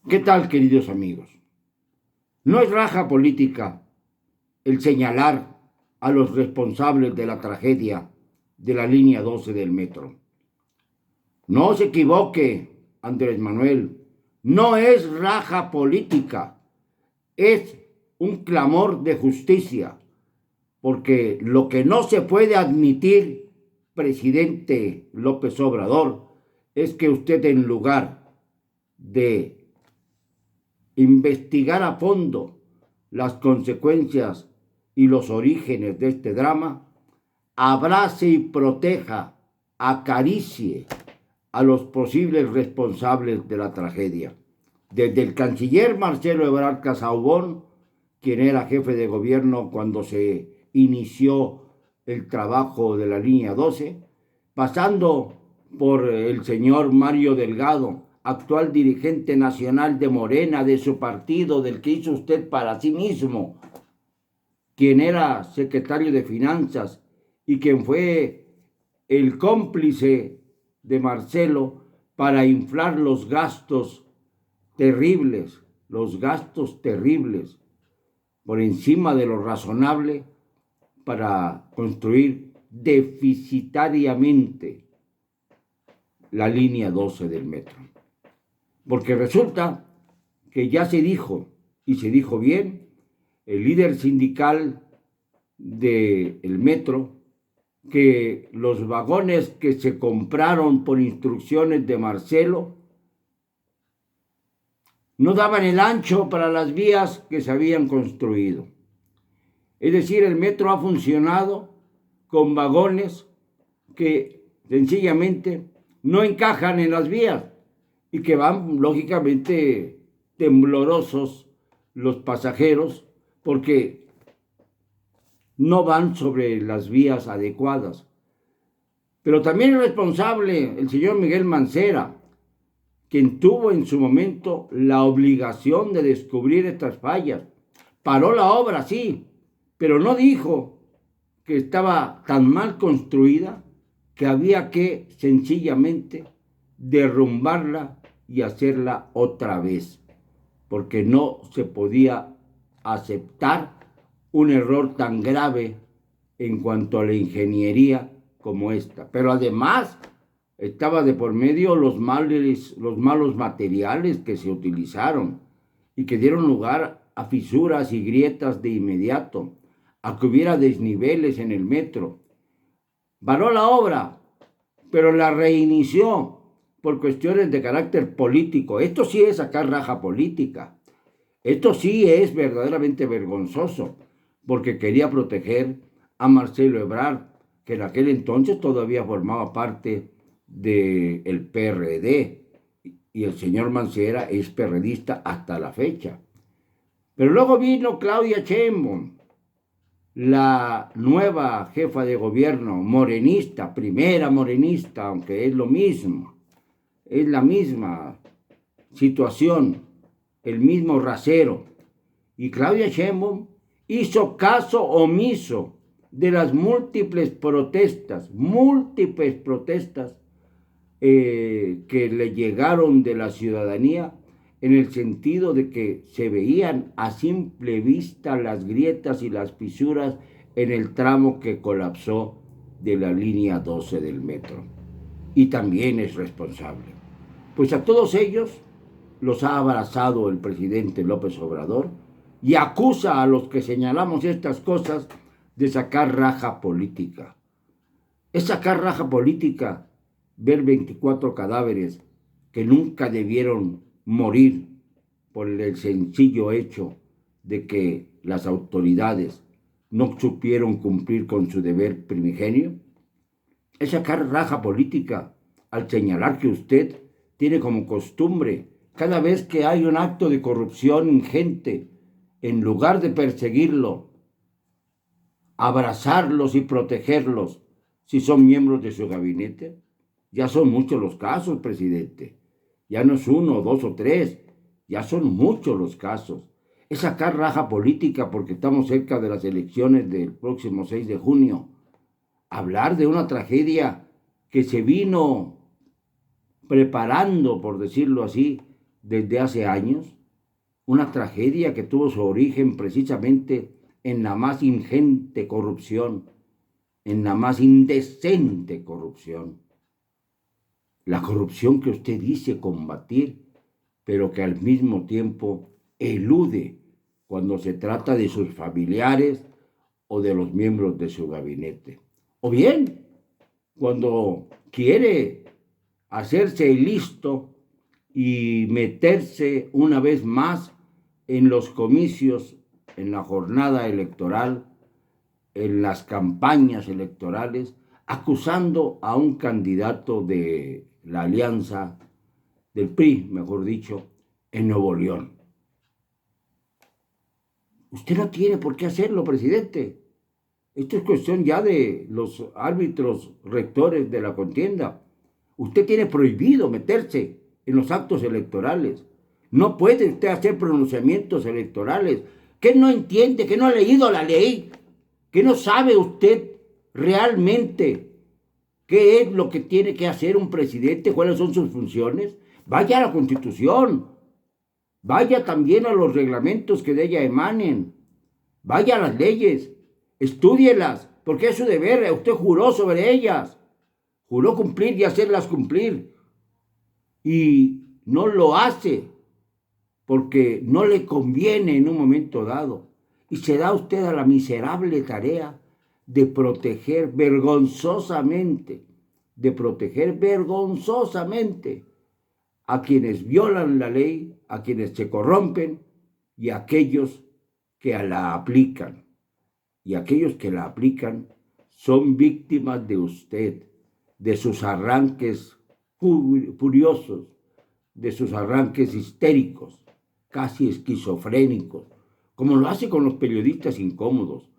¿Qué tal, queridos amigos? No es raja política el señalar a los responsables de la tragedia de la línea 12 del metro. No se equivoque, Andrés Manuel, no es raja política, es un clamor de justicia, porque lo que no se puede admitir, presidente López Obrador, es que usted, en lugar de investigar a fondo las consecuencias y los orígenes de este drama, abrace y proteja, acaricie a los posibles responsables de la tragedia. Desde el canciller Marcelo Ebrard Casaubon, quien era jefe de gobierno cuando se inició el trabajo de la línea 12, pasando por el señor Mario Delgado, actual dirigente nacional de Morena, de su partido, del que hizo usted para sí mismo, quien era secretario de Finanzas y quien fue el cómplice de Marcelo para inflar los gastos terribles, por encima de lo razonable, para construir deficitariamente la línea 12 del metro. Porque resulta que ya se dijo, y se dijo bien, el líder sindical del metro, que los vagones que se compraron por instrucciones de Marcelo no daban el ancho para las vías que se habían construido. Es decir, el metro ha funcionado con vagones que sencillamente no encajan en las vías y que van, lógicamente, temblorosos los pasajeros porque no van sobre las vías adecuadas. Pero también es responsable el señor Miguel Mancera, quien tuvo en su momento la obligación de descubrir estas fallas. Paró la obra, sí, pero no dijo que estaba tan mal construida que había que sencillamente derrumbarla y hacerla otra vez, porque no se podía aceptar un error tan grave en cuanto a la ingeniería como esta. Pero además estaba de por medio los malos materiales que se utilizaron y que dieron lugar a fisuras y grietas de inmediato, a que hubiera desniveles en el metro. Paró la obra, pero la reinició por cuestiones de carácter político. Esto sí es sacar raja política. Esto sí es verdaderamente vergonzoso, porque quería proteger a Marcelo Ebrard, que en aquel entonces todavía formaba parte del PRD, y el señor Mancera es perredista hasta la fecha. Pero luego vino Claudia Sheinbaum, la nueva jefa de gobierno, morenista, primera morenista, aunque es lo mismo, es la misma situación, el mismo rasero. Y Claudia Sheinbaum hizo caso omiso de las múltiples protestas que le llegaron de la ciudadanía, en el sentido de que se veían a simple vista las grietas y las fisuras en el tramo que colapsó de la línea 12 del metro. Y también es responsable. Pues a todos ellos los ha abrazado el presidente López Obrador y acusa a los que señalamos estas cosas de sacar raja política. Es sacar raja política ver 24 cadáveres que nunca debieron morir por el sencillo hecho de que las autoridades no supieron cumplir con su deber primigenio. Es sacar raja política al señalar que usted tiene como costumbre, cada vez que hay un acto de corrupción ingente, en lugar de perseguirlo, abrazarlos y protegerlos si son miembros de su gabinete. Ya son muchos los casos, presidente. Ya no es uno, dos o tres, ya son muchos los casos. Es sacar raja política porque estamos cerca de las elecciones del próximo 6 de junio. Hablar de una tragedia que se vino preparando, por decirlo así, desde hace años, una tragedia que tuvo su origen precisamente en la más ingente corrupción, en la más indecente corrupción. La corrupción que usted dice combatir, pero que al mismo tiempo elude cuando se trata de sus familiares o de los miembros de su gabinete. O bien, cuando quiere hacerse listo y meterse una vez más en los comicios, en la jornada electoral, en las campañas electorales, acusando a un candidato de la alianza del PRI, mejor dicho, en Nuevo León. Usted no tiene por qué hacerlo, presidente. Esto es cuestión ya de los árbitros rectores de la contienda. Usted tiene prohibido meterse en los actos electorales. No puede usted hacer pronunciamientos electorales. ¿Qué no entiende? ¿Que no ha leído la ley? ¿Que no sabe usted realmente qué es lo que tiene que hacer un presidente? ¿Cuáles son sus funciones? Vaya a la Constitución. Vaya también a los reglamentos que de ella emanen. Vaya a las leyes. Estúdielas, porque es su deber. Usted juró sobre ellas. Juró cumplir y hacerlas cumplir. Y no lo hace porque no le conviene en un momento dado. Y se da usted a la miserable tarea de proteger vergonzosamente a quienes violan la ley, a quienes se corrompen y a aquellos que la aplican. Y aquellos que la aplican son víctimas de usted, de sus arranques furiosos, de sus arranques histéricos, casi esquizofrénicos, como lo hace con los periodistas incómodos,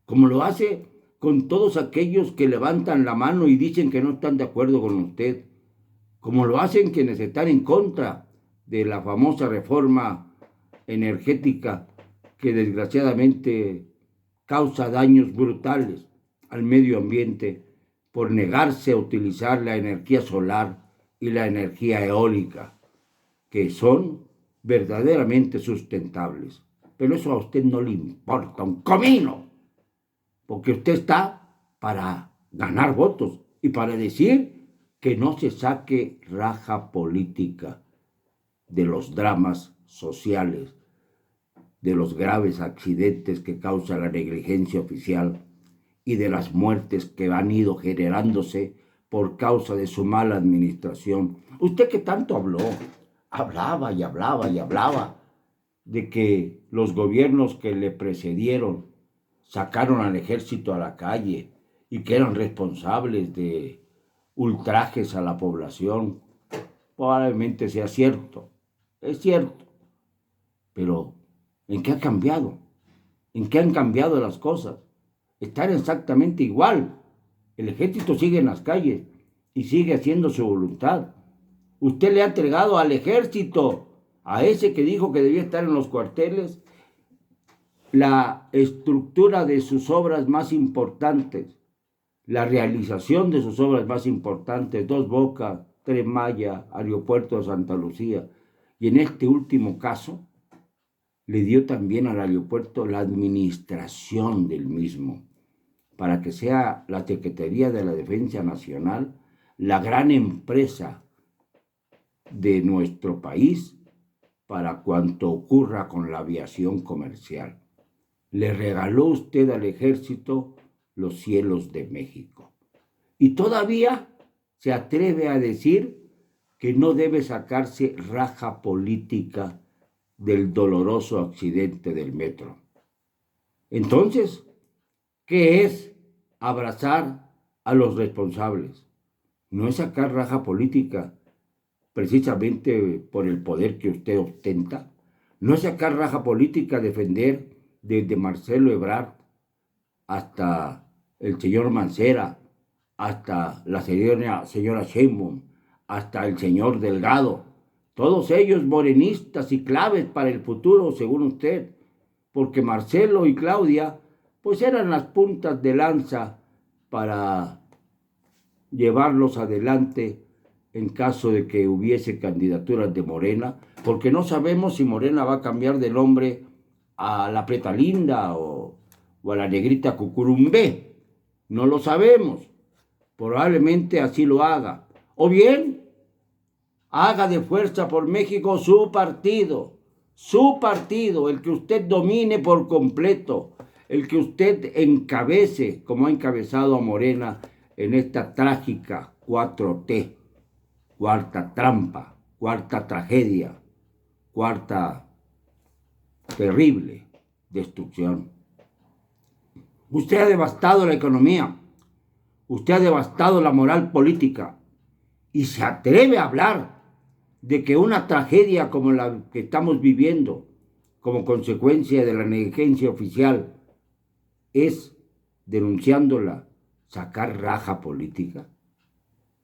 como lo hace con todos aquellos que levantan la mano y dicen que no están de acuerdo con usted, como lo hacen quienes están en contra de la famosa reforma energética que desgraciadamente causa daños brutales al medio ambiente por negarse a utilizar la energía solar y la energía eólica, que son verdaderamente sustentables. Pero eso a usted no le importa un comino, porque usted está para ganar votos y para decir que no se saque raja política de los dramas sociales, de los graves accidentes que causa la negligencia oficial y de las muertes que han ido generándose por causa de su mala administración. Usted que tanto hablaba de que los gobiernos que le precedieron sacaron al ejército a la calle y que eran responsables de ultrajes a la población. Probablemente sea cierto, es cierto, pero ¿en qué ha cambiado? ¿En qué han cambiado las cosas? Están exactamente igual. El ejército sigue en las calles y sigue haciendo su voluntad. Usted le ha entregado al ejército, a ese que dijo que debía estar en los cuarteles, la estructura de sus obras más importantes, la realización de sus obras más importantes, Dos Bocas, Tren Maya, Aeropuerto de Santa Lucía. Y en este último caso, le dio también al aeropuerto la administración del mismo, para que sea la Secretaría de la Defensa Nacional la gran empresa de nuestro país para cuanto ocurra con la aviación comercial. Le regaló usted al ejército los cielos de México. Y todavía se atreve a decir que no debe sacarse raja política del doloroso accidente del metro. Entonces, ¿qué es abrazar a los responsables? No es sacar raja política precisamente por el poder que usted ostenta. No es sacar raja política defender desde Marcelo Ebrard hasta el señor Mancera, hasta la señora Sheinbaum, hasta el señor Delgado, todos ellos morenistas y claves para el futuro, según usted, porque Marcelo y Claudia pues eran las puntas de lanza para llevarlos adelante en caso de que hubiese candidaturas de Morena, porque no sabemos si Morena va a cambiar de nombre a la Preta Linda o a la Negrita Cucurumbé. No lo sabemos. Probablemente así lo haga. O bien, haga de Fuerza por México su partido, el que usted domine por completo, el que usted encabece, como ha encabezado a Morena en esta trágica 4T, cuarta trampa, cuarta tragedia, cuarta terrible destrucción. Usted ha devastado la economía, usted ha devastado la moral política y se atreve a hablar de que una tragedia como la que estamos viviendo como consecuencia de la negligencia oficial es, denunciándola, sacar raja política.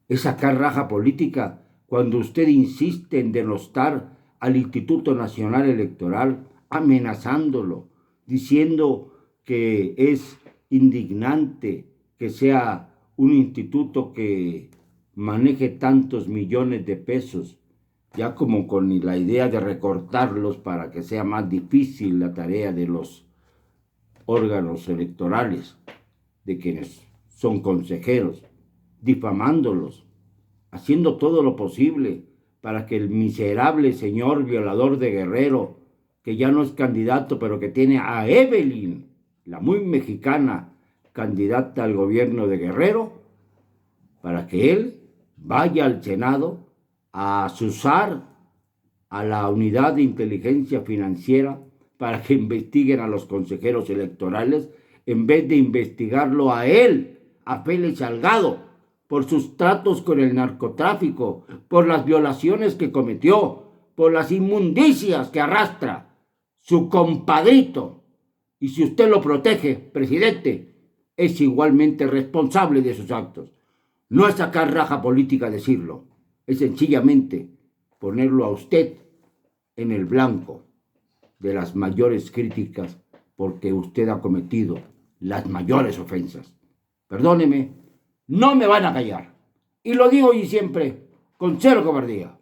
Es sacar raja política cuando usted insiste en denostar al Instituto Nacional Electoral, amenazándolo, diciendo que es indignante que sea un instituto que maneje tantos millones de pesos, ya como con la idea de recortarlos para que sea más difícil la tarea de los órganos electorales, de quienes son consejeros, difamándolos, haciendo todo lo posible para que el miserable señor violador de Guerrero, que ya no es candidato, pero que tiene a Evelyn, la muy mexicana candidata al gobierno de Guerrero, para que él vaya al Senado a asusar a la unidad de inteligencia financiera para que investiguen a los consejeros electorales, en vez de investigarlo a él, a Félix Salgado, por sus tratos con el narcotráfico, por las violaciones que cometió, por las inmundicias que arrastra su compadrito. Y si usted lo protege, presidente, es igualmente responsable de sus actos. No es sacar raja política decirlo, es sencillamente ponerlo a usted en el blanco de las mayores críticas porque usted ha cometido las mayores ofensas. Perdóneme, no me van a callar. Y lo digo y siempre con cero cobardía.